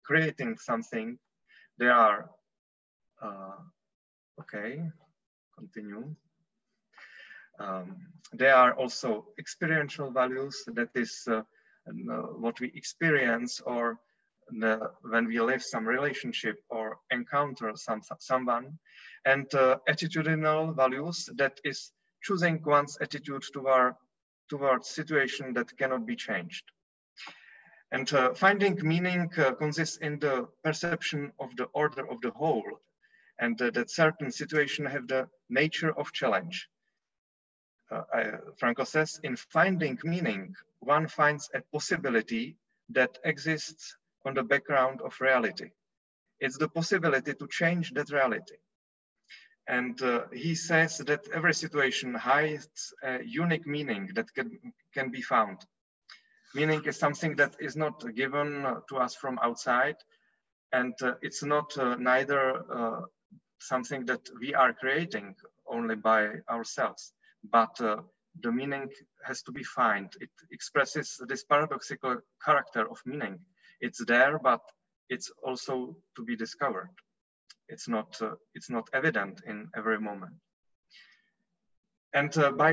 creating something, they are, okay, continue. There are also experiential values, that is what we experience, or when we live some relationship or encounter someone, and attitudinal values, that is choosing one's attitude towards situation that cannot be changed. And finding meaning consists in the perception of the order of the whole, and that certain situations have the nature of challenge. Frankl says, in finding meaning, one finds a possibility that exists on the background of reality. It's the possibility to change that reality. And he says that every situation hides a unique meaning that can be found. Meaning is something that is not given to us from outside, and it's not neither something that we are creating only by ourselves, but the meaning has to be found. It expresses this paradoxical character of meaning. It's there, but it's also to be discovered. It's not evident in every moment. And by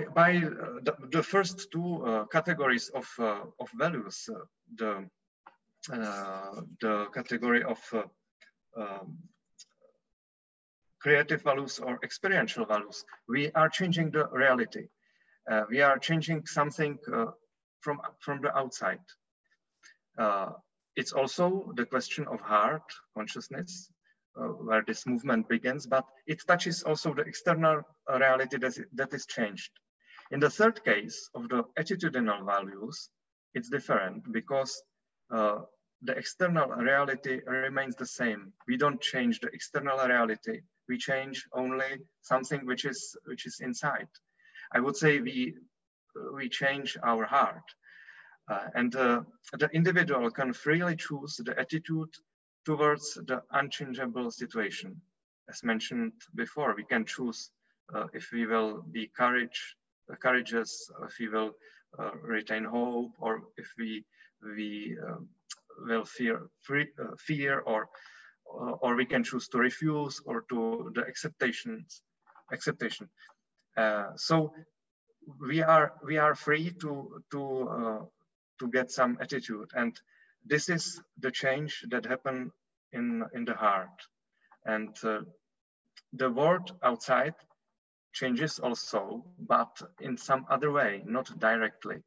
the first two categories of values, the category of creative values or experiential values, we are changing the reality. We are changing something from the outside. It's also the question of heart consciousness, where this movement begins, but it touches also the external reality that is changed. In the third case of the attitudinal values, it's different because the external reality remains the same. We don't change the external reality. We change only something which is inside. I would say we change our heart. And the individual can freely choose the attitude towards the unchangeable situation. As mentioned before, we can choose if we will be courageous, if we will retain hope, or if we will fear, or we can choose to refuse or to the acceptation. So we are free to get some attitude, and this is the change that happened in the heart. And the world outside changes also, but in some other way, not directly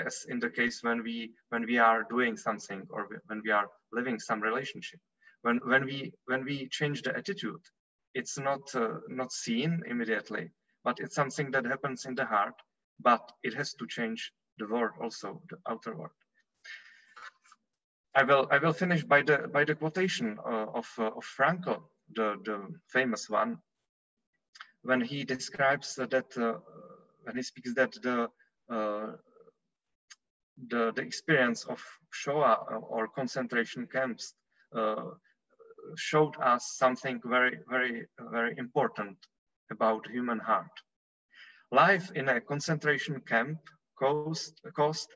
as in the case when we are doing something or when we are living some relationship. When we change the attitude, it's not seen immediately, but it's something that happens in the heart, but it has to change the world also, the outer world. I will finish by the quotation of Frankl, the famous one, when he describes that when he speaks that the experience of Shoah or concentration camps showed us something very, very, very important about human heart. Life in a concentration camp caused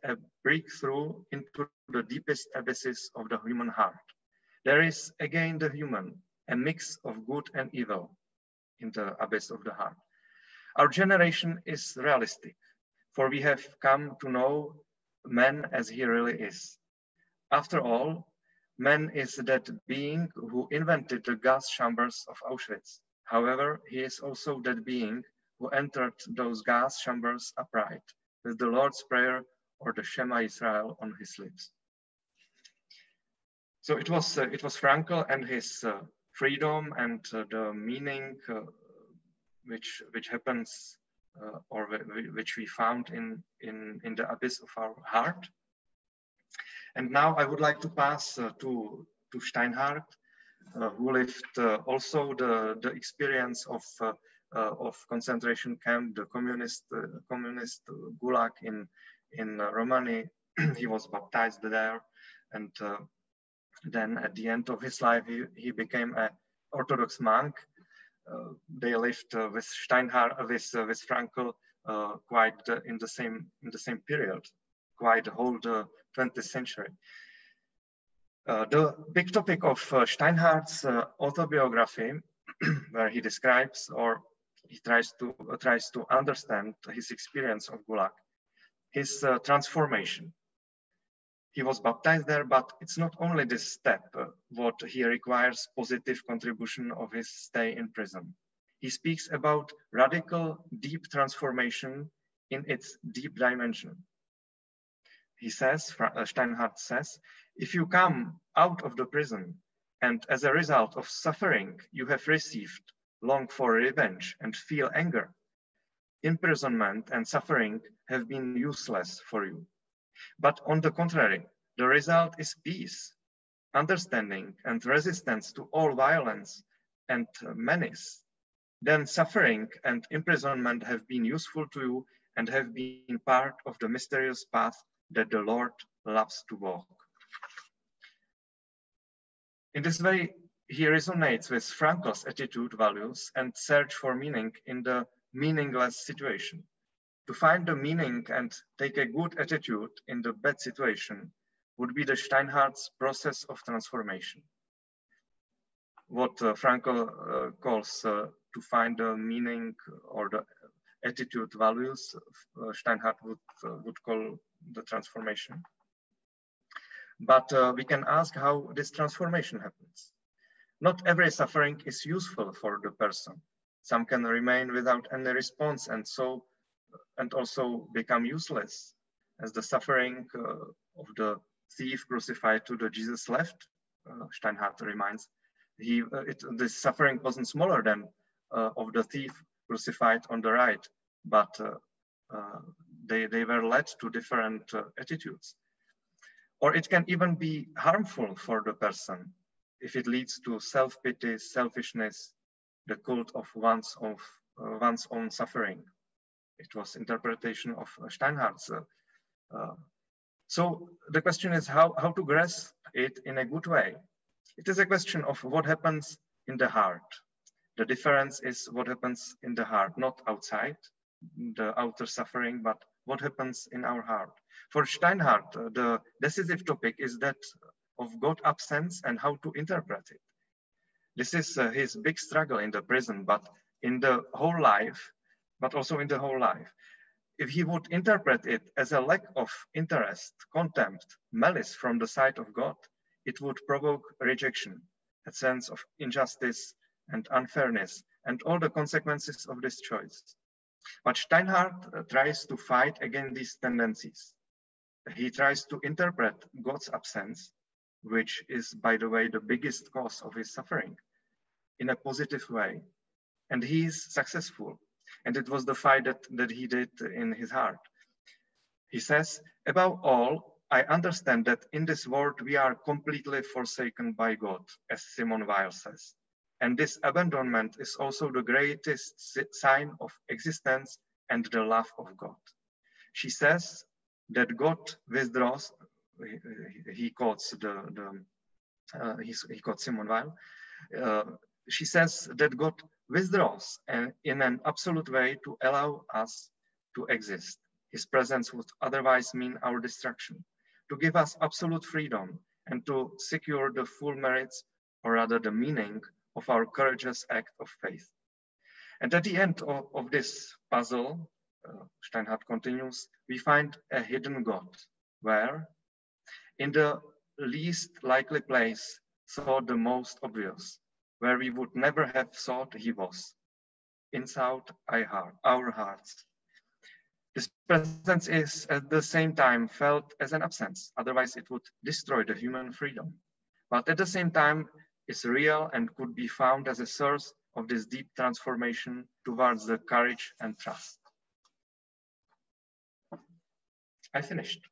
a breakthrough into the deepest abysses of the human heart. There is again the human, a mix of good and evil in the abyss of the heart. Our generation is realistic, for we have come to know man as he really is. After all, man is that being who invented the gas chambers of Auschwitz. However, he is also that being who entered those gas chambers upright, with the Lord's Prayer or the Shema Israel on his lips. So it was Frankl and his freedom and the meaning which happens or which we found in the abyss of our heart. And now I would like to pass to Steinhardt, who lived also the experience of concentration camp, the communist gulag in Romania. He was baptized there, and then at the end of his life he became an Orthodox monk. They lived with Steinhardt, with Frankl, quite in the same period, quite the whole 20th century. The big topic of Steinhardt's autobiography, where he describes or he tries to understand his experience of Gulag, his transformation. He was baptized there, but it's not only this step what he requires positive contribution of his stay in prison. He speaks about radical, deep transformation in its deep dimension. He says, Steinhardt says, if you come out of the prison and as a result of suffering you have received, long for revenge and feel anger, imprisonment and suffering have been useless for you. But on the contrary, the result is peace, understanding and resistance to all violence and menace. Then suffering and imprisonment have been useful to you and have been part of the mysterious path that the Lord loves to walk. In this way, he resonates with Frankl's attitude, values, and search for meaning in the meaningless situation. To find the meaning and take a good attitude in the bad situation would be the Steinhardt's process of transformation. What Frankl calls to find the meaning or the attitude, values, Steinhardt would call the transformation. But we can ask how this transformation happens. Not every suffering is useful for the person. Some can remain without any response and also become useless, as the suffering of the thief crucified to the Jesus left. Steinhardt reminds, this suffering wasn't smaller than of the thief crucified on the right, but they were led to different attitudes. Or it can even be harmful for the person if it leads to self-pity, selfishness, the cult of one's own suffering. It was interpretation of Steinhardt's. So the question is how to grasp it in a good way. It is a question of what happens in the heart. The difference is what happens in the heart, not outside the outer suffering, but what happens in our heart. For Steinhardt, the decisive topic is that of God absence and how to interpret it. This is his big struggle in the prison, but in the whole life, but also in the whole life. If he would interpret it as a lack of interest, contempt, malice from the side of God, it would provoke rejection, a sense of injustice and unfairness, and all the consequences of this choice. But Steinhardt tries to fight against these tendencies. He tries to interpret God's absence, which is, by the way, the biggest cause of his suffering, in a positive way. And he is successful. And it was the fight that he did in his heart. He says, above all, I understand that in this world we are completely forsaken by God, as Simone Weil says. And this abandonment is also the greatest sign of existence and the love of God. She says that God withdraws, he quotes he quotes Simone Weil. She says that God withdraws in an absolute way to allow us to exist. His presence would otherwise mean our destruction, to give us absolute freedom and to secure the full merits, or rather the meaning, of our courageous act of faith. And at the end of this puzzle, Steinhardt continues, we find a hidden God, where in the least likely place thought the most obvious, where we would never have thought he was, inside our hearts. This presence is at the same time felt as an absence, otherwise it would destroy the human freedom. But at the same time, is real and could be found as a source of this deep transformation towards the courage and trust. I finished.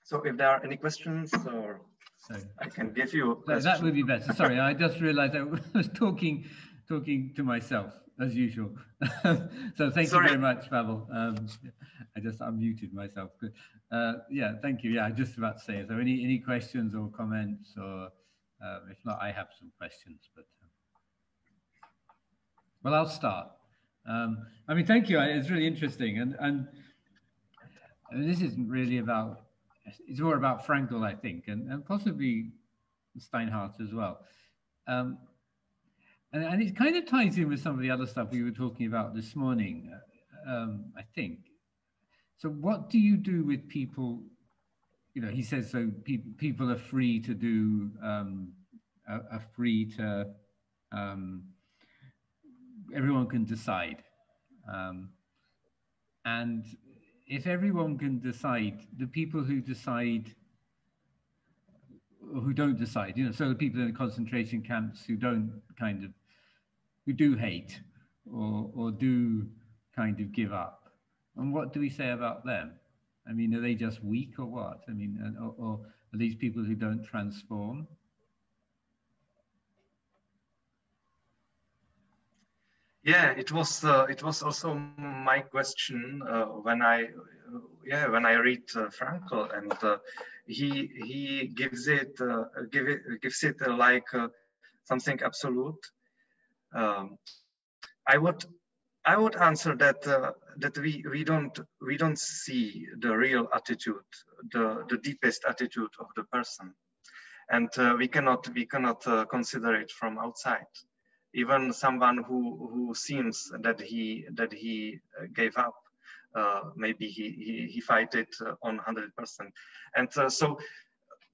So if there are any questions, or I can give you questions. That would be better. Sorry, I just realized I was talking talking to myself as usual. So thank you very much, Pavel. I just unmuted myself. Yeah, thank you. Yeah, just about to say, is there any questions or comments, or if not, I have some questions, but well, I'll start. I mean, thank you. It's really interesting, and this isn't really about. It's more about Frankl, I think, and possibly Steinhardt as well. And it kind of ties in with some of the other stuff we were talking about this morning, I think. So what do you do with people? You know, he says, so people are free to do, are free to, everyone can decide. And if everyone can decide, the people who decide, or who don't decide, you know, so the people in the concentration camps who don't kind of, who do hate or do kind of give up. And what do we say about them? I mean, are they just weak or what? I mean, or are these people who don't transform? Yeah, it was also my question when I read Frankl, and he gives it like something absolute. I would answer that that we don't see the real attitude, the deepest attitude of the person, and we cannot consider it from outside. Even someone who seems that he gave up, maybe he fight it on 100%, and so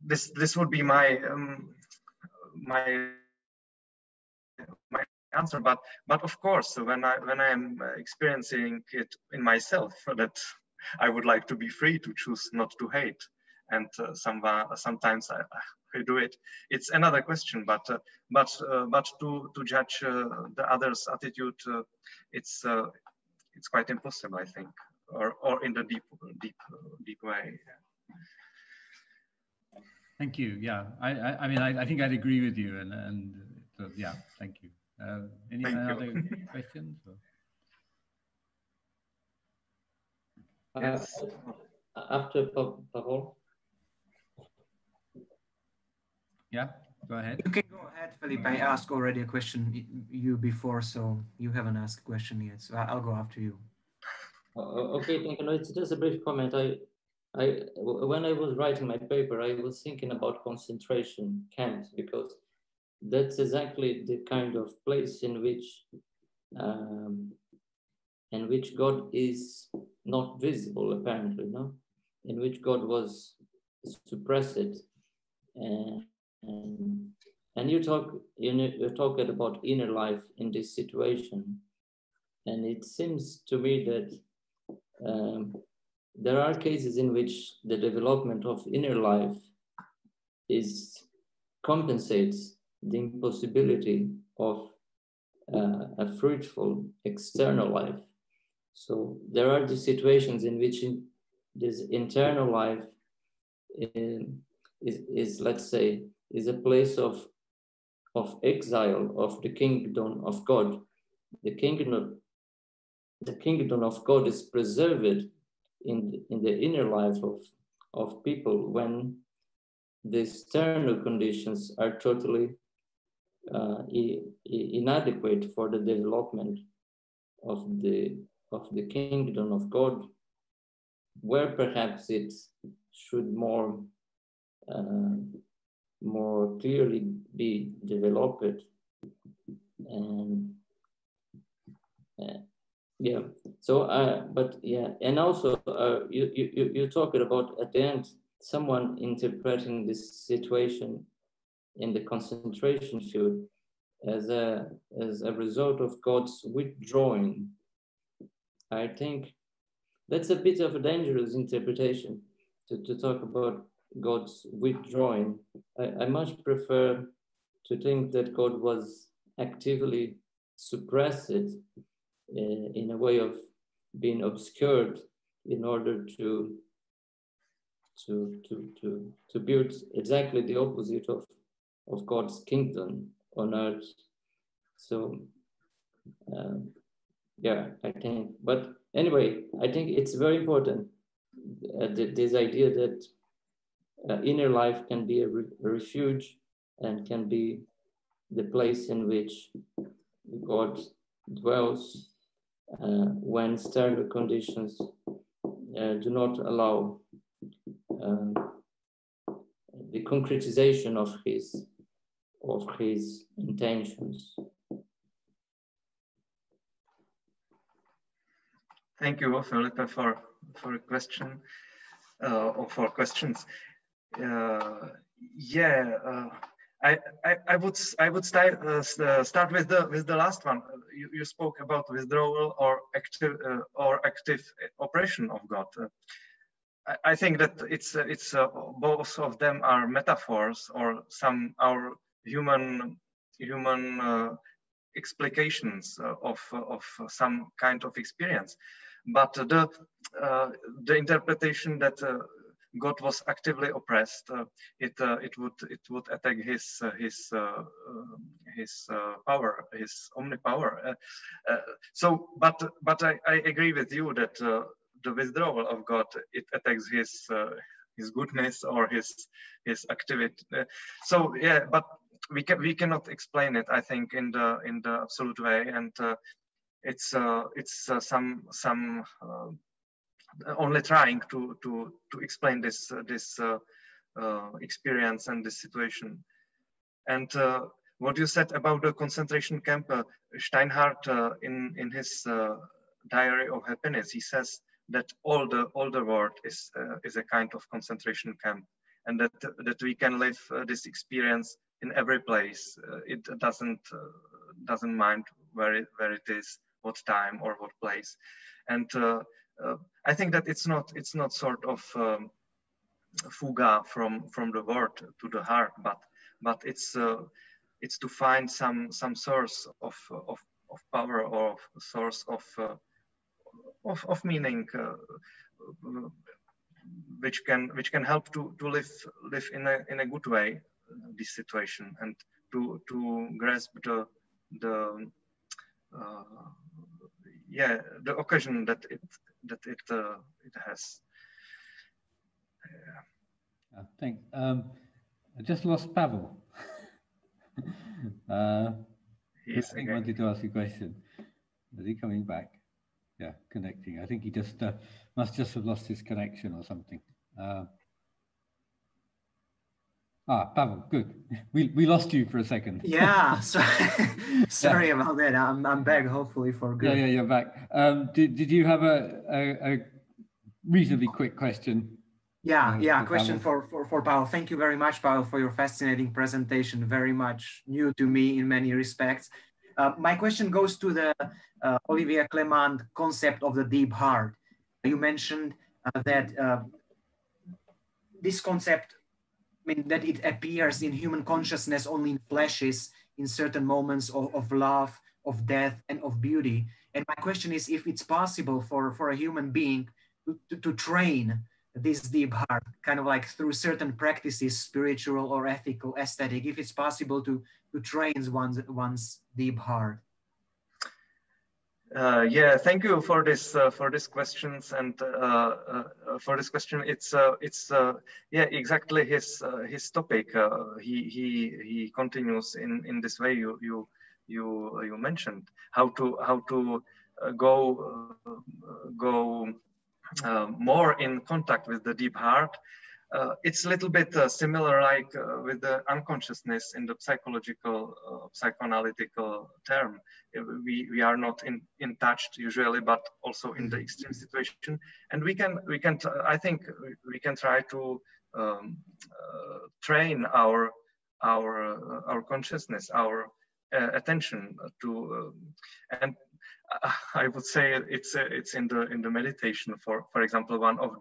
this would be my my answer. But of course, when I am experiencing it in myself, that I would like to be free to choose not to hate, and sometimes I do it. It's another question, but to judge the other's attitude, it's quite impossible, I think, or in the deep way. Thank you. Yeah, I mean, I think I'd agree with you, and so, yeah, thank you. Any other questions? Yes. After Pavol. Yeah, go ahead. You can go ahead, Felipe. I asked already a question you before, so you haven't asked a question yet. So I'll go after you. Okay, thank you. No, it's just a brief comment. When I was writing my paper, I was thinking about concentration camps, because that's exactly the kind of place in which God is not visible, apparently, no? In which God was suppressed. And you're talking about inner life in this situation, and it seems to me that there are cases in which the development of inner life compensates the impossibility of a fruitful external life. So there are the situations in which this internal life is, let's say, is a place of exile of the kingdom of God. The kingdom of God is preserved in the inner life of people when the external conditions are totally inadequate for the development of the kingdom of God, where perhaps it should more clearly be developed. And yeah, so but yeah, and also you talked about at the end someone interpreting this situation in the concentration field as a result of God's withdrawing. I think that's a bit of a dangerous interpretation to talk about God's withdrawing. I much prefer to think that God was actively suppressed in a way of being obscured in order to build exactly the opposite of God's kingdom on earth. So Yeah, I think. But anyway, I think it's very important this idea that inner life can be a refuge and can be the place in which God dwells when external conditions do not allow the concretization of his intentions. Thank you, Felipe, for a question or for questions. I would start with the last one. You spoke about withdrawal or active oppression of God. I think that it's both of them are metaphors or our human explications of some kind of experience, but the interpretation that God was actively oppressed, it would attack his power, his omnipower. So, but I agree with you that the withdrawal of God, it attacks his goodness or his activity. So yeah, but we cannot explain it, I think, in the absolute way, and it's some only trying to explain this experience and this situation. And what you said about the concentration camp, Steinhardt in his Diary of Happiness, he says that all the world is a kind of concentration camp, and that we can live this experience in every place. It doesn't mind where it is, what time or what place, and I think that it's not sort of fuga from the world to the heart, but it's to find some source of power or source of meaning, which can help to live in a good way this situation, and to grasp the occasion that it has. Thanks. I just lost Pavol. I think I wanted to ask a question. Is he coming back? Yeah, connecting. I think he just must just have lost his connection or something. Pavol, good. We lost you for a second. Yeah, sorry about that. I'm back, hopefully for good. Yeah, you're back. Did you have a reasonably quick question? Yeah, question for Pavol. Thank you very much, Pavol, for your fascinating presentation. Very much new to me in many respects. My question goes to the Olivier Clement concept of the deep heart. You mentioned that this concept, I mean, that it appears in human consciousness only in flashes, in certain moments of love, of death, and of beauty. And my question is if it's possible for a human being to train this deep heart, kind of like through certain practices, spiritual or ethical, aesthetic, if it's possible to train one's deep heart. Yeah, thank you for this questions, and for this question. It's yeah, exactly his topic. He continues in this way you mentioned how to go more in contact with the deep heart. It's a little bit similar like with the unconsciousness in the psychological, psychoanalytical term. We are not in touch usually, but also in the extreme situation. And we can I think we can try to train our consciousness, our attention to, and I would say it's in the meditation. For example, one of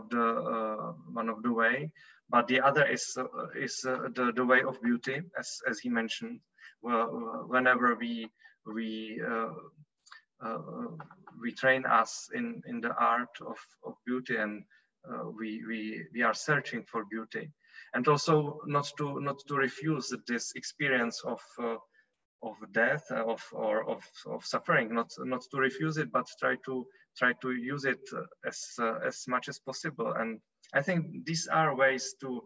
the way, but the other is the way of beauty, as he mentioned. Whenever we train us in the art of beauty, and we are searching for beauty, and also not to refuse this experience of death, of suffering, not to refuse it, but try to use it as much as possible. And I think these are ways to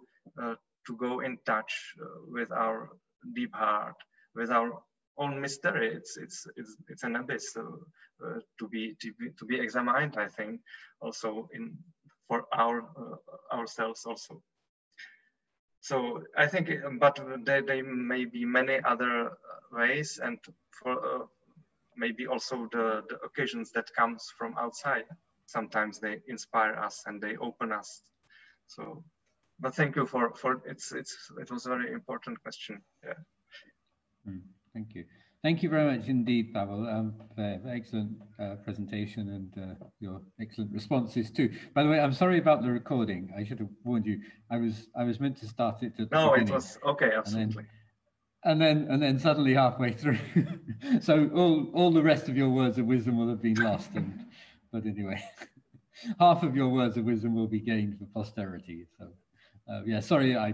go in touch with our deep heart, with our own mystery. It's an abyss to be examined, I think, also for ourselves also. So I think, but there may be many other ways, and for maybe also the occasions that comes from outside. Sometimes they inspire us and they open us. So, but thank you for it was a very important question. Yeah. Thank you. Thank you very much indeed, Pavel, for excellent presentation and your excellent responses too. By the way, I'm sorry about the recording. I should have warned you. I was meant to start it at the beginning. It was okay, absolutely. And then suddenly halfway through, so all the rest of your words of wisdom will have been lost. But anyway, half of your words of wisdom will be gained for posterity. So yeah, sorry, I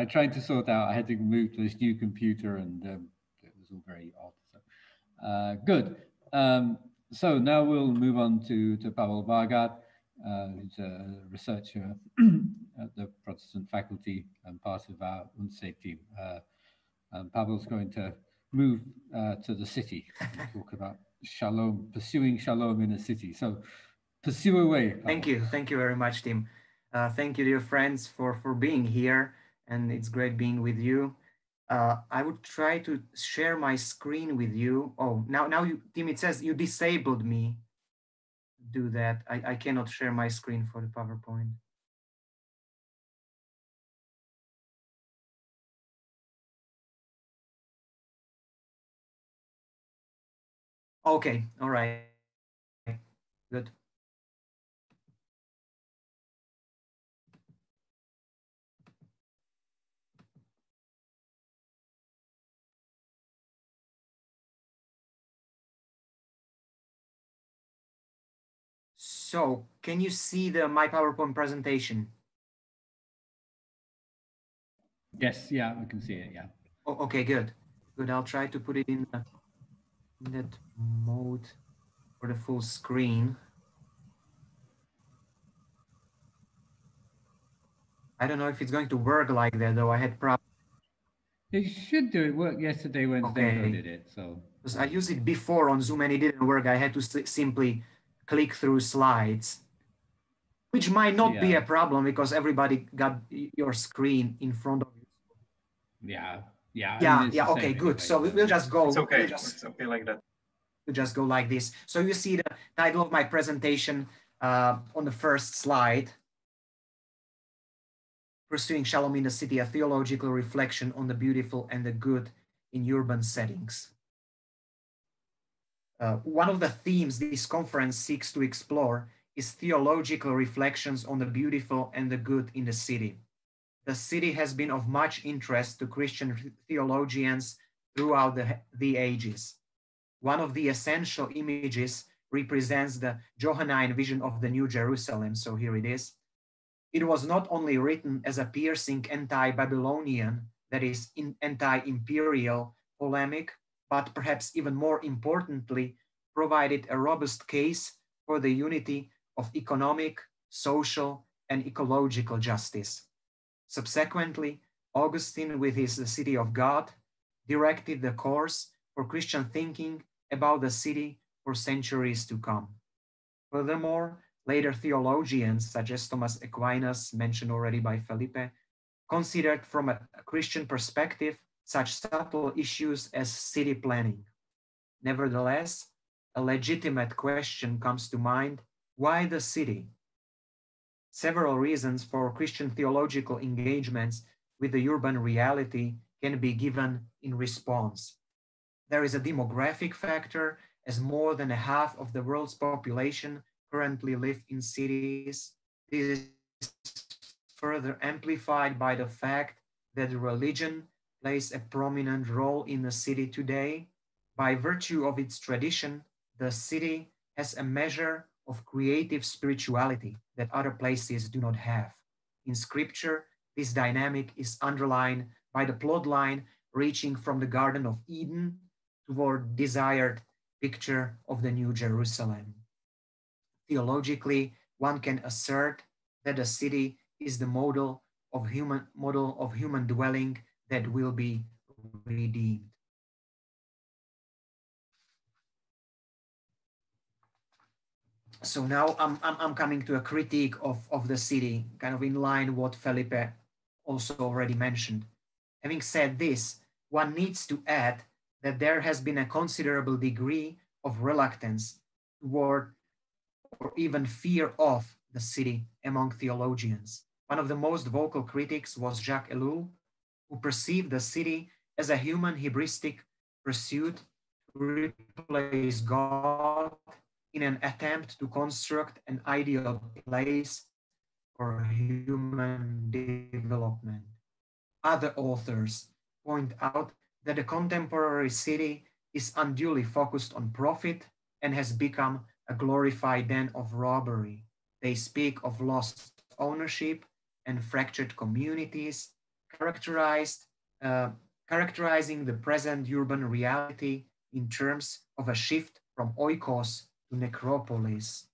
tried to sort out. I had to move to this new computer, and it was all very odd. So good. So now we'll move on to Pavel Bargár, who's a researcher at the Protestant faculty and part of our UNCE team. Pavel's going to move to the city and talk about Shalom, pursuing Shalom in a city. So pursue away, Pavel. Thank you very much, Tim. Thank you, dear friends, for being here, and it's great being with you. I would try to share my screen with you. Oh, now you, Tim, it says you disabled me. Do that. I cannot share my screen for the PowerPoint. Okay, all right, good. So, can you see my PowerPoint presentation? Yes, yeah, we can see it, yeah. Oh, okay, good. I'll try to put it in that mode for the full screen. I don't know if it's going to work like that, though. I had problems. It should do. It worked yesterday when Stanko did it. So because I used it before on Zoom and it didn't work. I had to simply click through slides, which might not be a problem because everybody got your screen in front of you. Yeah. Okay, good. Anyway, so we'll just go. It's okay. It's okay like that. We'll just go like this. So you see the title of my presentation on the first slide. Pursuing Shalom in the City, a theological reflection on the beautiful and the good in urban settings. One of the themes this conference seeks to explore is theological reflections on the beautiful and the good in the city. The city has been of much interest to Christian theologians throughout the ages. One of the essential images represents the Johannine vision of the New Jerusalem. So here it is. It was not only written as a piercing anti-Babylonian, that is, anti-imperial polemic, but perhaps even more importantly, provided a robust case for the unity of economic, social, and ecological justice. Subsequently, Augustine, with his The City of God, directed the course for Christian thinking about the city for centuries to come. Furthermore, later theologians, such as Thomas Aquinas, mentioned already by Felipe, considered from a Christian perspective such subtle issues as city planning. Nevertheless, a legitimate question comes to mind: why the city? Several reasons for Christian theological engagements with the urban reality can be given in response. There is a demographic factor, as more than half of the world's population currently live in cities. This is further amplified by the fact that religion plays a prominent role in the city today. By virtue of its tradition, the city has a measure of creative spirituality that other places do not have. In Scripture, this dynamic is underlined by the plot line reaching from the Garden of Eden toward desired picture of the New Jerusalem. Theologically, one can assert that the city is the model of human dwelling that will be redeemed. So now I'm coming to a critique of the city, kind of in line what Felipe also already mentioned. Having said this, one needs to add that there has been a considerable degree of reluctance toward or even fear of the city among theologians. One of the most vocal critics was Jacques Ellul, who perceived the city as a human hybristic pursuit to replace God in an attempt to construct an ideal place for human development. Other authors point out that the contemporary city is unduly focused on profit and has become a glorified den of robbery. They speak of lost ownership and fractured communities, characterizing the present urban reality in terms of a shift from oikos to necropolis.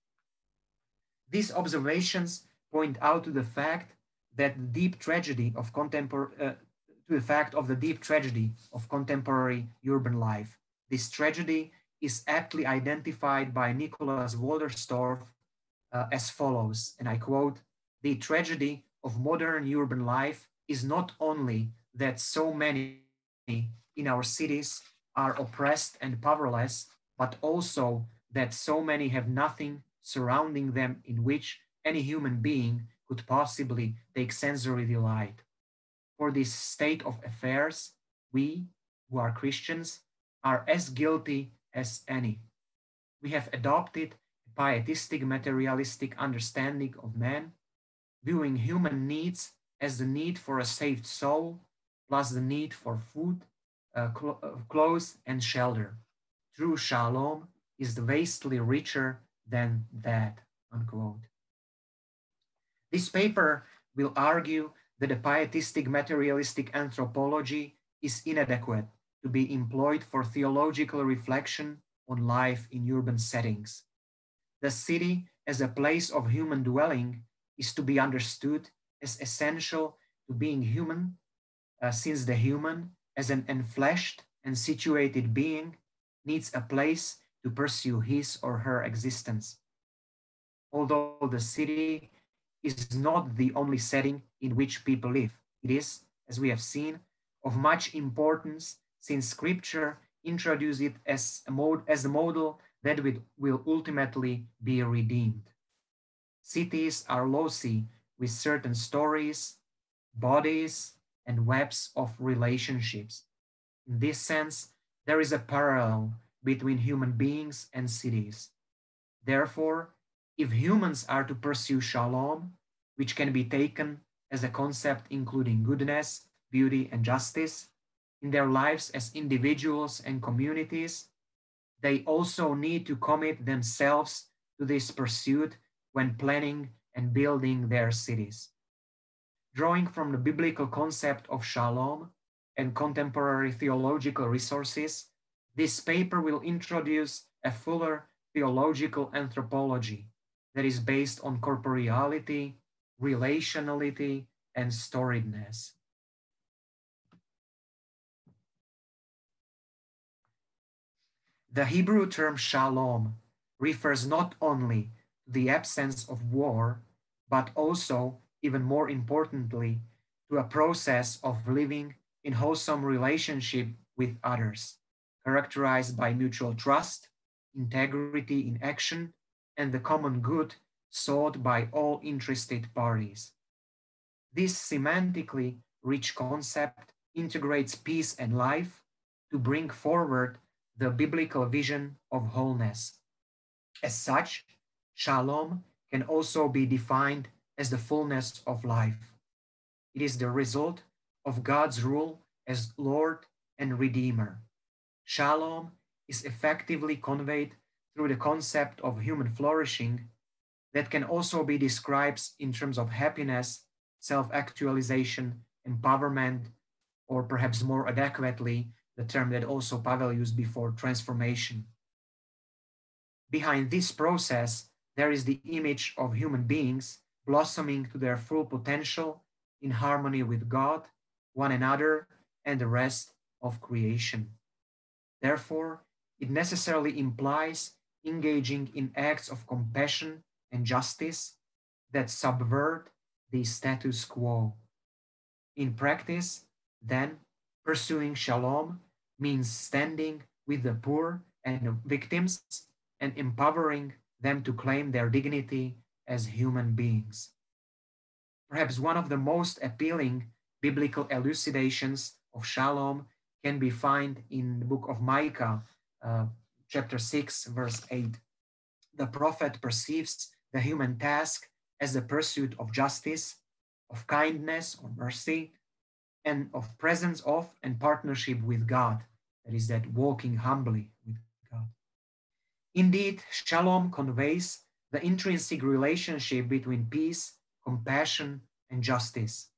These observations point out to the fact that the deep tragedy of contemporary urban life. This tragedy is aptly identified by Nicholas Wolderstorff as follows, and I quote, "The tragedy of modern urban life is not only that so many in our cities are oppressed and powerless, but also that so many have nothing surrounding them in which any human being could possibly take sensory delight. For this state of affairs, we, who are Christians, are as guilty as any. We have adopted a pietistic materialistic understanding of man, viewing human needs as the need for a saved soul, plus the need for food, clothes, and shelter. True Shalom is vastly richer than that," unquote. This paper will argue that a pietistic materialistic anthropology is inadequate to be employed for theological reflection on life in urban settings. The city as a place of human dwelling is to be understood as essential to being human, since the human, as an enfleshed and situated being, needs a place to pursue his or her existence. Although the city is not the only setting in which people live, it is, as we have seen, of much importance since Scripture introduced it as the model that will ultimately be redeemed. Cities are loci with certain stories, bodies, and webs of relationships. In this sense, there is a parallel between human beings and cities. Therefore, if humans are to pursue Shalom, which can be taken as a concept including goodness, beauty, and justice, in their lives as individuals and communities, they also need to commit themselves to this pursuit when planning and building their cities. Drawing from the biblical concept of Shalom and contemporary theological resources, this paper will introduce a fuller theological anthropology that is based on corporeality, relationality, and storiedness. The Hebrew term Shalom refers not only to the absence of war, but also, even more importantly, to a process of living in wholesome relationship with others, characterized by mutual trust, integrity in action, and the common good sought by all interested parties. This semantically rich concept integrates peace and life to bring forward the biblical vision of wholeness. As such, Shalom can also be defined as the fullness of life. It is the result of God's rule as Lord and Redeemer. Shalom is effectively conveyed through the concept of human flourishing that can also be described in terms of happiness, self-actualization, empowerment, or perhaps more adequately, the term that also Pavel used before, transformation. Behind this process, there is the image of human beings blossoming to their full potential in harmony with God, one another, and the rest of creation. Therefore, it necessarily implies engaging in acts of compassion and justice that subvert the status quo. In practice, then, pursuing Shalom means standing with the poor and victims and empowering them to claim their dignity as human beings. Perhaps one of the most appealing biblical elucidations of Shalom can be found in the book of Micah, chapter 6, verse 8. The prophet perceives the human task as the pursuit of justice, of kindness or mercy, and of presence of and partnership with God. That is, that walking humbly with God. Indeed, Shalom conveys the intrinsic relationship between peace, compassion, and justice.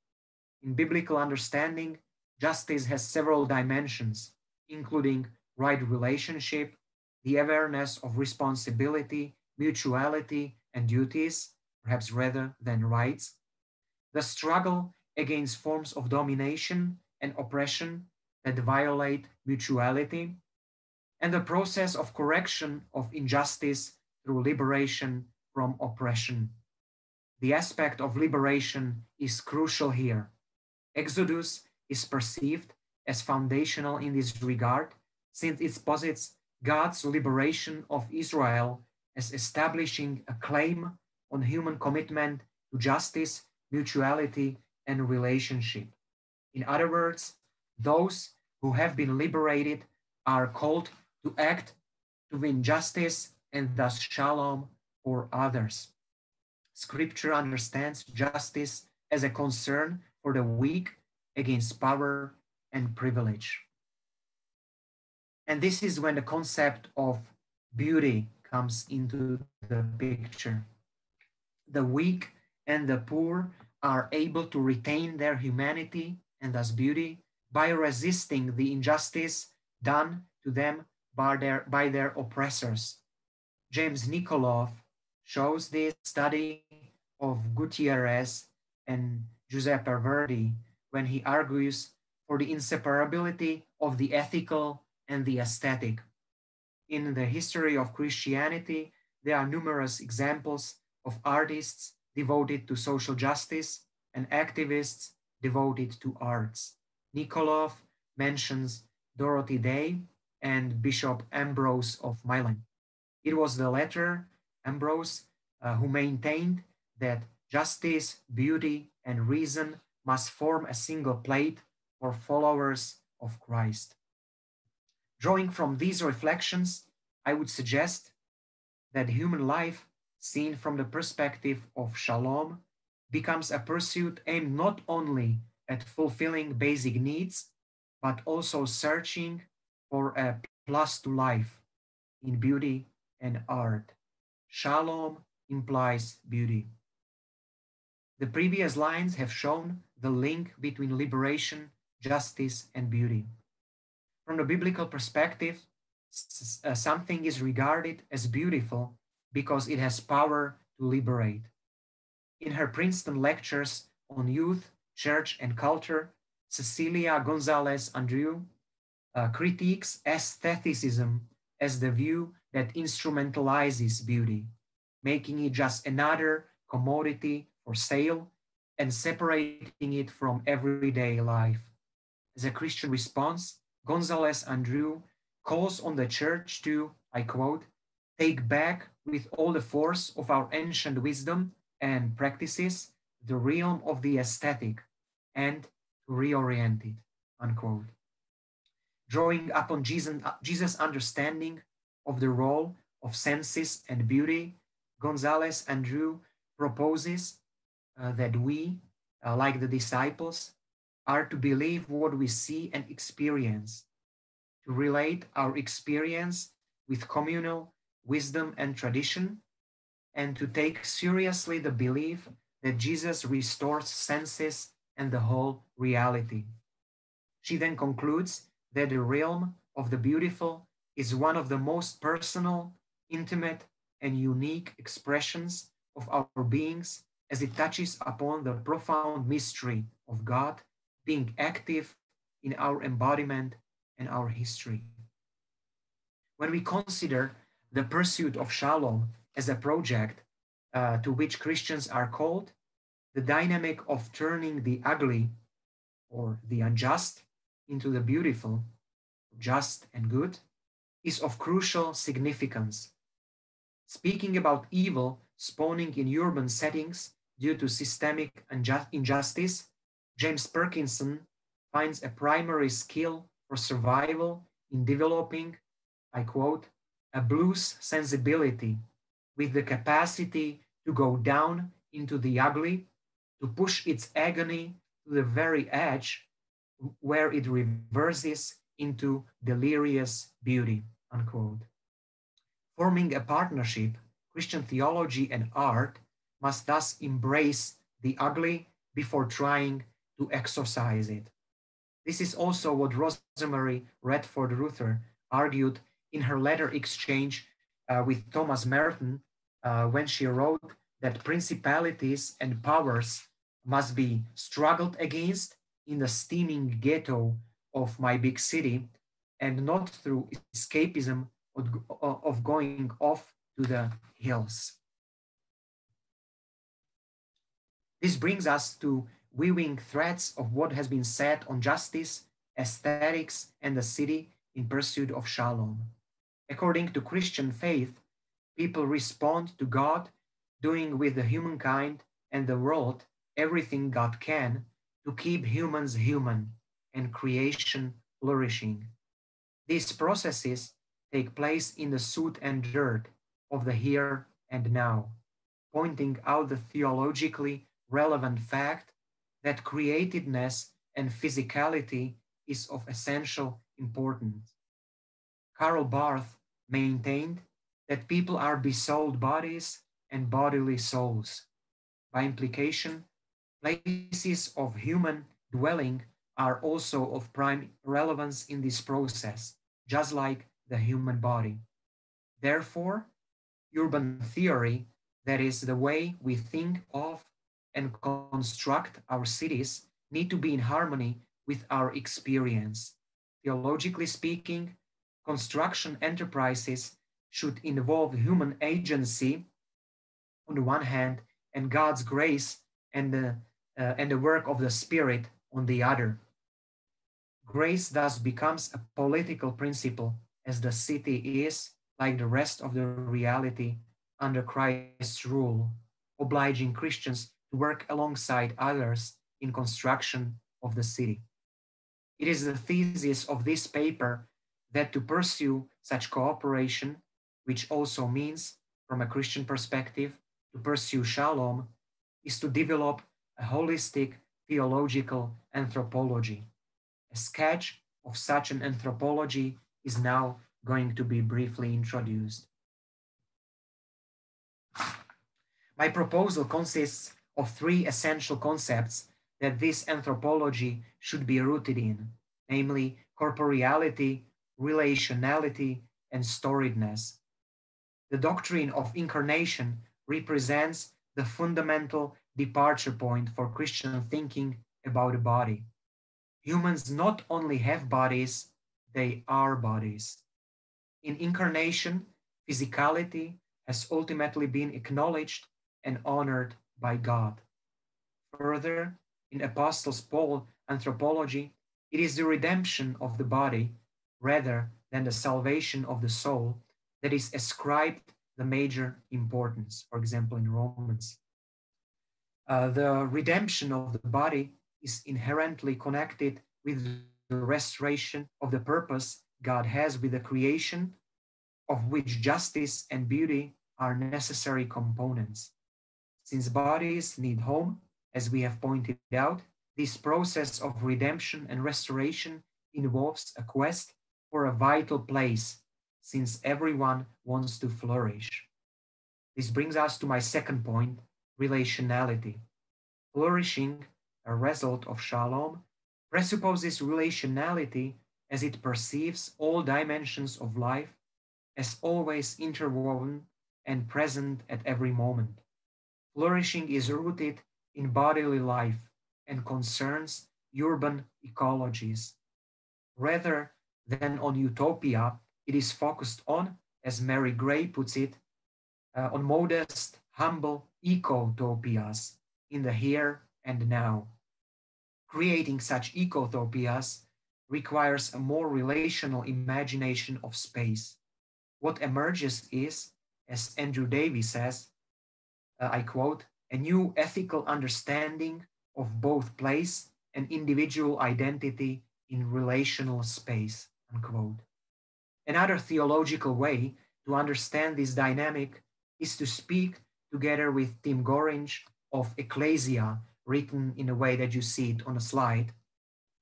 In biblical understanding, justice has several dimensions, including right relationship, the awareness of responsibility, mutuality, and duties, perhaps rather than rights, the struggle against forms of domination and oppression that violate mutuality, and the process of correction of injustice through liberation from oppression. The aspect of liberation is crucial here. Exodus is perceived as foundational in this regard, since it posits God's liberation of Israel as establishing a claim on human commitment to justice, mutuality, and relationship. In other words, those who have been liberated are called to act to win justice and thus Shalom for others. Scripture understands justice as a concern for the weak against power and privilege. And this is when the concept of beauty comes into the picture. The weak and the poor are able to retain their humanity and thus beauty by resisting the injustice done to them by their oppressors. James Nikolov shows this study of Gutierrez and Giuseppe Verdi when he argues for the inseparability of the ethical and the aesthetic. In the history of Christianity, there are numerous examples of artists devoted to social justice and activists devoted to arts. Nikolov mentions Dorothy Day and Bishop Ambrose of Milan. It was the latter, Ambrose, who maintained that justice, beauty, and reason must form a single plate for followers of Christ. Drawing from these reflections, I would suggest that human life, seen from the perspective of Shalom, becomes a pursuit aimed not only at fulfilling basic needs, but also searching for a plus to life in beauty and art. Shalom implies beauty. The previous lines have shown the link between liberation, justice, and beauty. From the biblical perspective, something is regarded as beautiful because it has power to liberate. In her Princeton lectures on youth, church, and culture, Cecilia Gonzalez Andreu critiques aestheticism as the view that instrumentalizes beauty, making it just another commodity for sale and separating it from everyday life. As a Christian response, Gonzalez Andreu calls on the church to, I quote, take back with all the force of our ancient wisdom and practices the realm of the aesthetic and to reorient it, unquote. Drawing upon Jesus' understanding of the role of senses and beauty, Gonzalez Andreu proposes that we, like the disciples, are to believe what we see and experience, to relate our experience with communal wisdom and tradition, and to take seriously the belief that Jesus restores senses and the whole reality. She then concludes that the realm of the beautiful is one of the most personal, intimate, and unique expressions of our beings, as it touches upon the profound mystery of God being active in our embodiment and our history. When we consider the pursuit of Shalom as a project to which Christians are called, the dynamic of turning the ugly or the unjust into the beautiful, just and good, is of crucial significance. Speaking about evil spawning in urban settings due to systemic injustice, James Perkinson finds a primary skill for survival in developing, I quote, a blues sensibility with the capacity to go down into the ugly, to push its agony to the very edge where it reverses into delirious beauty, unquote. Forming a partnership, Christian theology and art must thus embrace the ugly before trying to exorcise it. This is also what Rosemary Redford Ruther argued in her letter exchange with Thomas Merton when she wrote that principalities and powers must be struggled against in the steaming ghetto of my big city, and not through escapism of going off to the hills. This brings us to weaving threads of what has been said on justice, aesthetics, and the city in pursuit of Shalom. According to Christian faith, people respond to God doing with the humankind and the world everything God can to keep humans human and creation flourishing. These processes take place in the soot and dirt of the here and now, pointing out the theologically relevant fact that createdness and physicality is of essential importance. Karl Barth maintained that people are besouled bodies and bodily souls. By implication, places of human dwelling are also of prime relevance in this process, just like the human body. Therefore, urban theory, that is the way we think of and construct our cities, need to be in harmony with our experience. Theologically speaking, construction enterprises should involve human agency on the one hand and God's grace and the work of the Spirit on the other. Grace thus becomes a political principle, as the city is, like the rest of the reality, under Christ's rule, obliging Christians to work alongside others in construction of the city. It is the thesis of this paper that to pursue such cooperation, which also means, from a Christian perspective, to pursue Shalom, is to develop a holistic theological anthropology. A sketch of such an anthropology is now going to be briefly introduced. My proposal consists of three essential concepts that this anthropology should be rooted in, namely corporeality, relationality, and storiedness. The doctrine of incarnation represents the fundamental departure point for Christian thinking about the body. Humans not only have bodies, they are bodies. In incarnation, physicality has ultimately been acknowledged and honored by God. Further, in Apostle Paul's anthropology, it is the redemption of the body rather than the salvation of the soul that is ascribed the major importance, for example, in Romans. The redemption of the body is inherently connected with the restoration of the purpose God has with the creation, of which justice and beauty are necessary components. Since bodies need home, as we have pointed out, this process of redemption and restoration involves a quest for a vital place, since everyone wants to flourish. This brings us to my second point, relationality. Flourishing, a result of Shalom, presupposes relationality as it perceives all dimensions of life as always interwoven and present at every moment. Flourishing is rooted in bodily life and concerns urban ecologies. Rather than on utopia, it is focused on, as Mary Gray puts it, on modest, humble ecotopias in the here and now. Creating such ecotopias requires a more relational imagination of space. What emerges is, as Andrew Davies says, I quote, a new ethical understanding of both place and individual identity in relational space, unquote. Another theological way to understand this dynamic is to speak together with Tim Gorringe of Ecclesia, written in a way that you see it on a slide,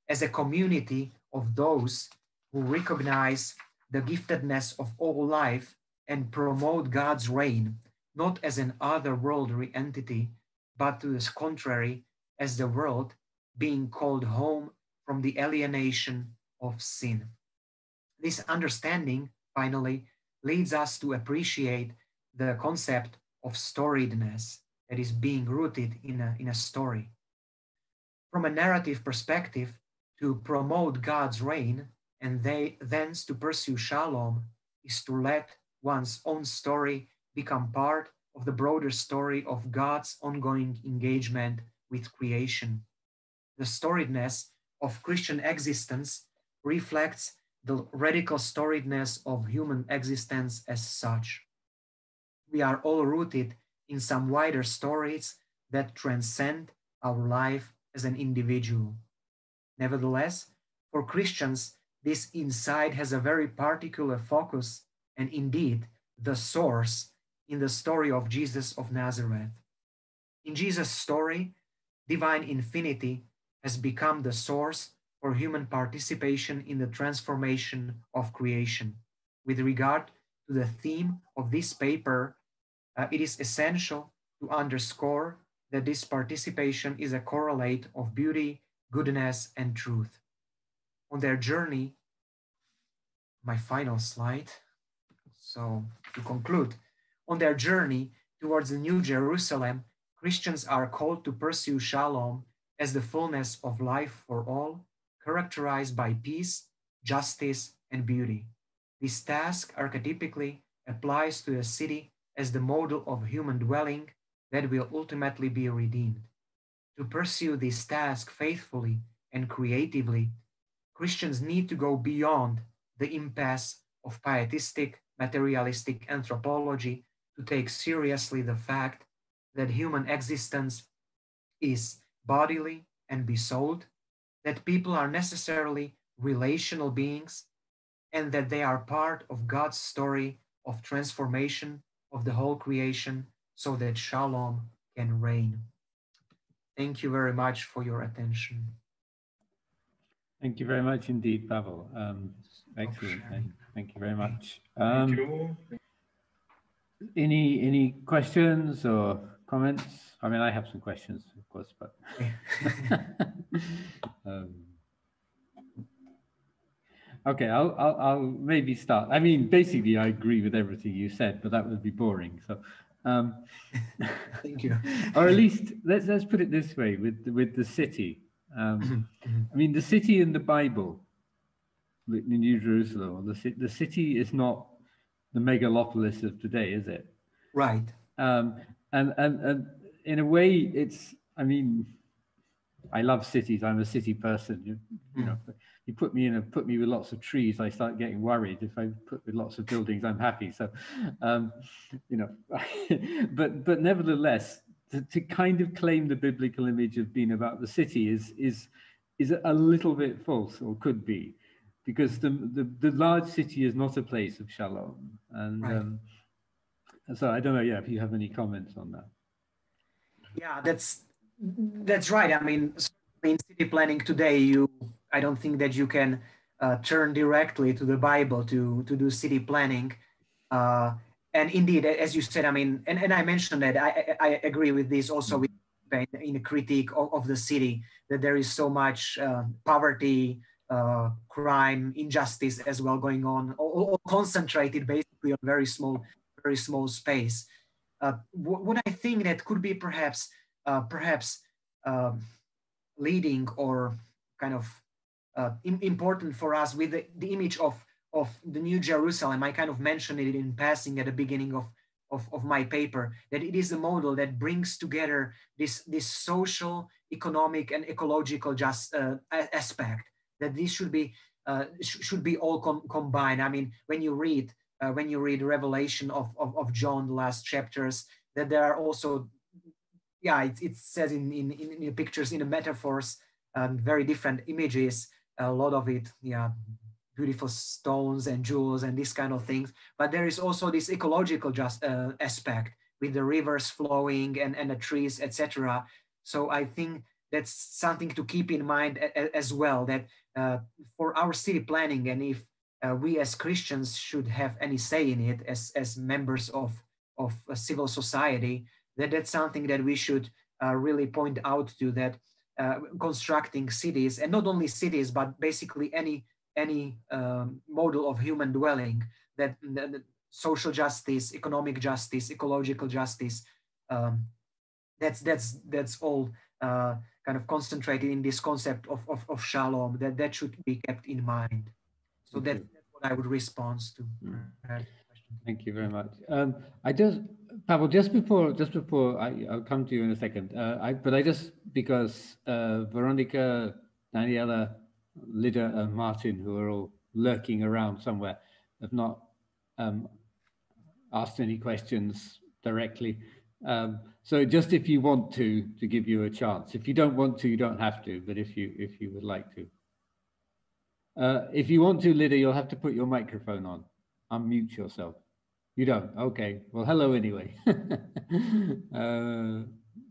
as a community of those who recognize the giftedness of all life and promote God's reign, not as an otherworldly entity, but to the contrary, as the world being called home from the alienation of sin. This understanding, finally, leads us to appreciate the concept of storiedness that is being rooted in a story. From a narrative perspective, to promote God's reign and thence to pursue Shalom is to let one's own story become part of the broader story of God's ongoing engagement with creation. The storiedness of Christian existence reflects the radical storiedness of human existence as such. We are all rooted in some wider stories that transcend our life as an individual. Nevertheless, for Christians, this insight has a very particular focus and indeed the source in the story of Jesus of Nazareth. In Jesus' story, divine infinity has become the source for human participation in the transformation of creation. With regard to the theme of this paper, it is essential to underscore that this participation is a correlate of beauty, goodness, and truth. On their journey, my final slide, so to conclude, on their journey towards the New Jerusalem, Christians are called to pursue Shalom as the fullness of life for all, characterized by peace, justice, and beauty. This task archetypically applies to the city as the model of human dwelling that will ultimately be redeemed. To pursue this task faithfully and creatively, Christians need to go beyond the impasse of pietistic, materialistic anthropology to take seriously the fact that human existence is bodily and besouled, that people are necessarily relational beings, and that they are part of God's story of transformation of the whole creation so that Shalom can reign. Thank you very much for your attention. Thank you very much indeed, Pavel. Excellent. And thank you very much. Thank you. Any questions or comments? I mean, I have some questions, of course, but okay, I'll maybe start. I mean, basically, I agree with everything you said, but that would be boring. So, thank you. Or at least let's put it this way: with the city. I mean, the city in the Bible, the New Jerusalem, the city is not the megalopolis of today, is it? Right. And in a way, it's. I mean, I love cities. I'm a city person. You know, you put me with lots of trees, I start getting worried. If I put with lots of buildings, I'm happy. So, you know, but nevertheless, to kind of claim the biblical image of being about the city is a little bit false, or could be, because the large city is not a place of shalom. And right. So I don't know. Yeah, if you have any comments on that. Yeah, that's right. I mean, in city planning today, I don't think that you can turn directly to the Bible to do city planning. And indeed, as you said, I mean, and I mentioned that I agree with this also with in a critique of the city, that there is so much poverty, crime, injustice as well going on, all concentrated basically on very small space. What I think that could be perhaps leading or kind of important for us with the image of the New Jerusalem. I kind of mentioned it in passing at the beginning of my paper, that it is a model that brings together this social, economic, and ecological aspect, that this should be all combined. I mean, when you read Revelation of John, the last chapters, that there are also, it says in the pictures, in the metaphors, very different images, a lot of it, beautiful stones and jewels and this kind of things. But there is also this ecological aspect with the rivers flowing and the trees, etc. So I think that's something to keep in mind as well, that for our city planning, and if we as Christians should have any say in it as members of a civil society, that's something that we should really point out to, that constructing cities, and not only cities, but basically any model of human dwelling, that social justice, economic justice, ecological justice, that's all kind of concentrated in this concept of shalom, that should be kept in mind. So that's what I would respond to. Thank you very much. Pavel, just before I'll come to you in a second. Because Veronica, Daniela, Lida, and Martin, who are all lurking around somewhere, have not asked any questions directly. So just if you want to give you a chance. If you don't want to, you don't have to. But if you would like to, if you want to, Lida, you'll have to put your microphone on. Unmute yourself. You don't? Okay. Well, hello anyway.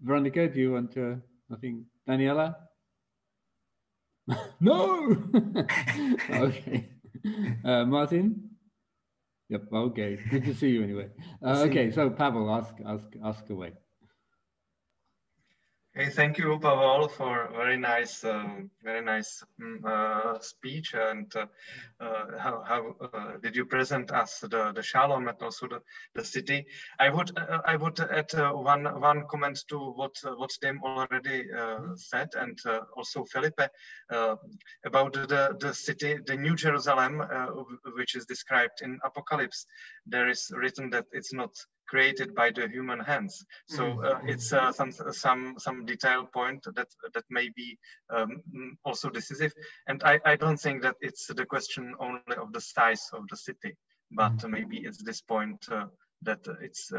Veronica, do you want to? Nothing. Daniela? No. Okay. Martin? Yep. Okay. Good to see you anyway. Okay. So Pavel, ask away. Hey, thank you, Pavol, for very nice speech. And how did you present us the Shalom and also the city? I would add one comment to what Tim already said, and also Felipe, about the city, the New Jerusalem, which is described in Apocalypse. There is written that it's not created by the human hands. So it's some detailed point that may be also decisive. And I don't think that it's the question only of the size of the city, but maybe it's this point that it's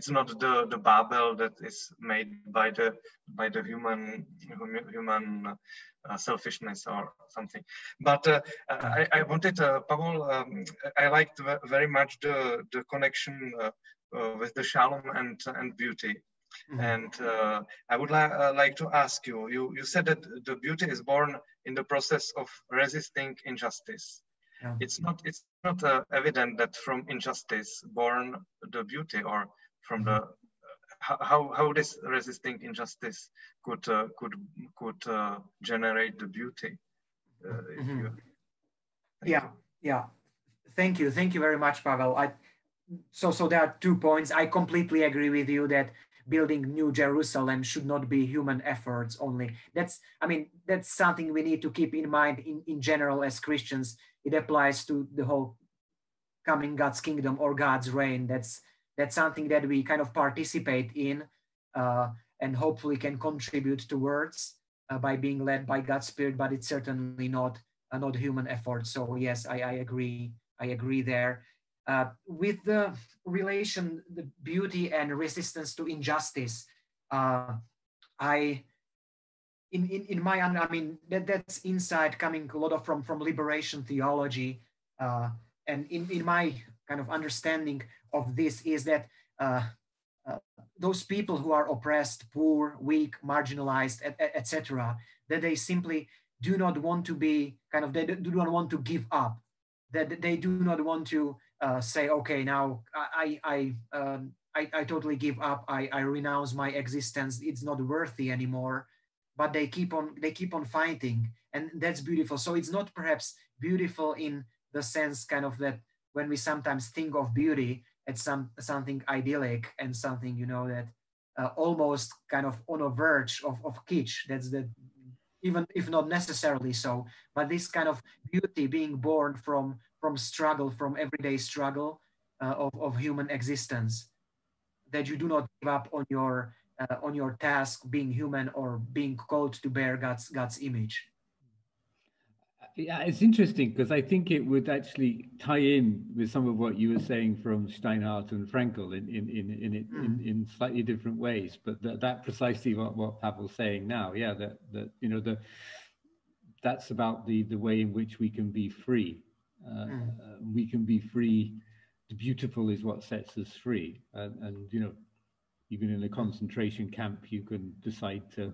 not the Babel that is made by the human selfishness or something. But I wanted, Pavol, I liked very much the connection with the Shalom and beauty. And I would like to ask you, you said that the beauty is born in the process of resisting injustice. Yeah. It's not evident that from injustice born the beauty, or from the how this resisting injustice could generate the beauty. Yeah. Thank you very much, Pavel. So there are 2 points. I completely agree with you that building New Jerusalem should not be human efforts only. That's something we need to keep in mind in general as Christians. It applies to the whole coming God's kingdom or God's reign. That's something that we kind of participate in and hopefully can contribute towards by being led by God's Spirit, but it's certainly not human effort. So yes, I agree there. With the relation, the beauty and resistance to injustice, that's insight coming a lot from liberation theology, and in my kind of understanding of this is that those people who are oppressed, poor, weak, marginalized, etc., that they simply do not want to be they do not want to give up, that they do not want to say, okay, now I totally give up. I renounce my existence. It's not worthy anymore. But they keep on fighting, and that's beautiful. So it's not perhaps beautiful in the sense kind of that when we sometimes think of beauty, it's something idyllic and something, you know, that almost kind of on a verge of kitsch. That's the, even if not necessarily so, but this kind of beauty being born from struggle, from everyday struggle of human existence, that you do not give up on your task being human or being called to bear God's image. Yeah, it's interesting because I think it would actually tie in with some of what you were saying from Steinhardt and Frankl in slightly different ways. But that precisely what Pavel's saying now, yeah, that you know, that's about the way in which we can be free. We can be free. The beautiful is what sets us free, and you know, even in a concentration camp, you can decide to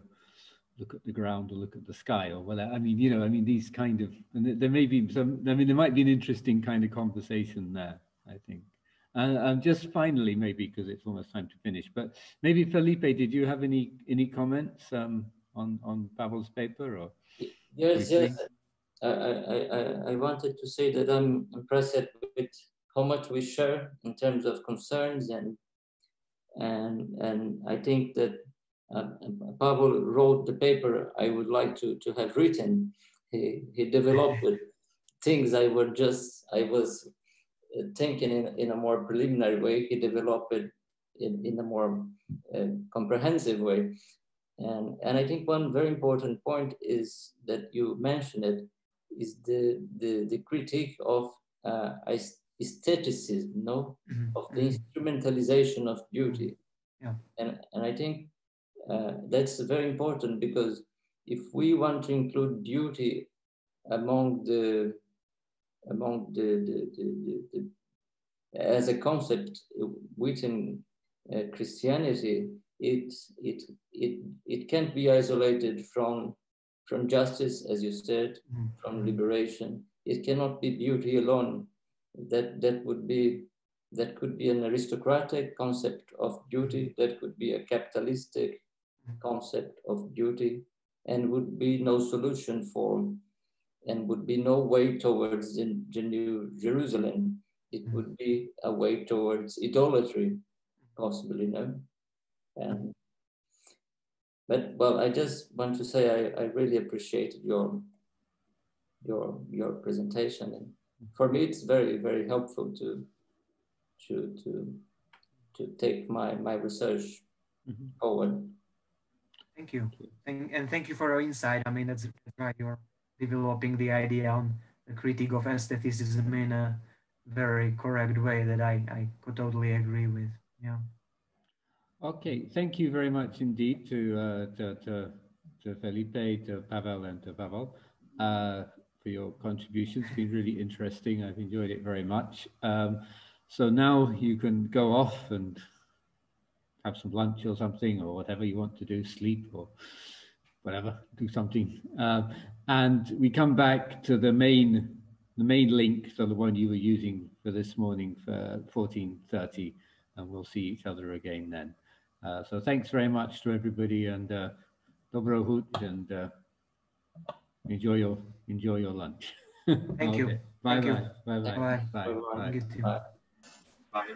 look at the ground or look at the sky or whatever. I mean, you know, I mean, these kind of, and there may be some, I mean, there might be an interesting kind of conversation there, I think. And just finally, maybe, because it's almost time to finish, but maybe Felipe, did you have any comments on Pavel's paper? Or yes, I wanted to say that I'm impressed with how much we share in terms of concerns, and I think that Pavel wrote the paper I would like to have written. He developed things I was thinking in a more preliminary way. He developed it in a more comprehensive way. And I think one very important point is that you mentioned it, is the critique of aestheticism, no? Of the instrumentalization of beauty. Yeah. And I think that's very important, because if we want to include beauty among the as a concept within Christianity, it can't be isolated from justice, as you said, from liberation. It cannot be beauty alone. That could be an aristocratic concept of beauty. That could be a capitalistic concept of beauty, and would be no solution for, and would be no way towards the New Jerusalem. It would be a way towards idolatry, possibly, no? But well, I just want to say I really appreciated your presentation, and for me it's very, very helpful to take my research forward. Thank you, and thank you for your insight. I mean, that's right. You're developing the idea on the critique of aestheticism in a very correct way that I could totally agree with. Yeah. Okay, thank you very much indeed to Felipe, to Pavel, and to Pavol for your contributions. It's been really interesting. I've enjoyed it very much. So now you can go off and have some lunch or something, or whatever you want to do, sleep or whatever, do something. And we come back to the main link, so the one you were using for this morning for 14:30, and we'll see each other again then. So thanks very much to everybody, and dobro hut, and enjoy your lunch. Thank you. Bye Thank you. bye. Bye bye. Bye. Bye. Bye. Bye. Bye. Bye.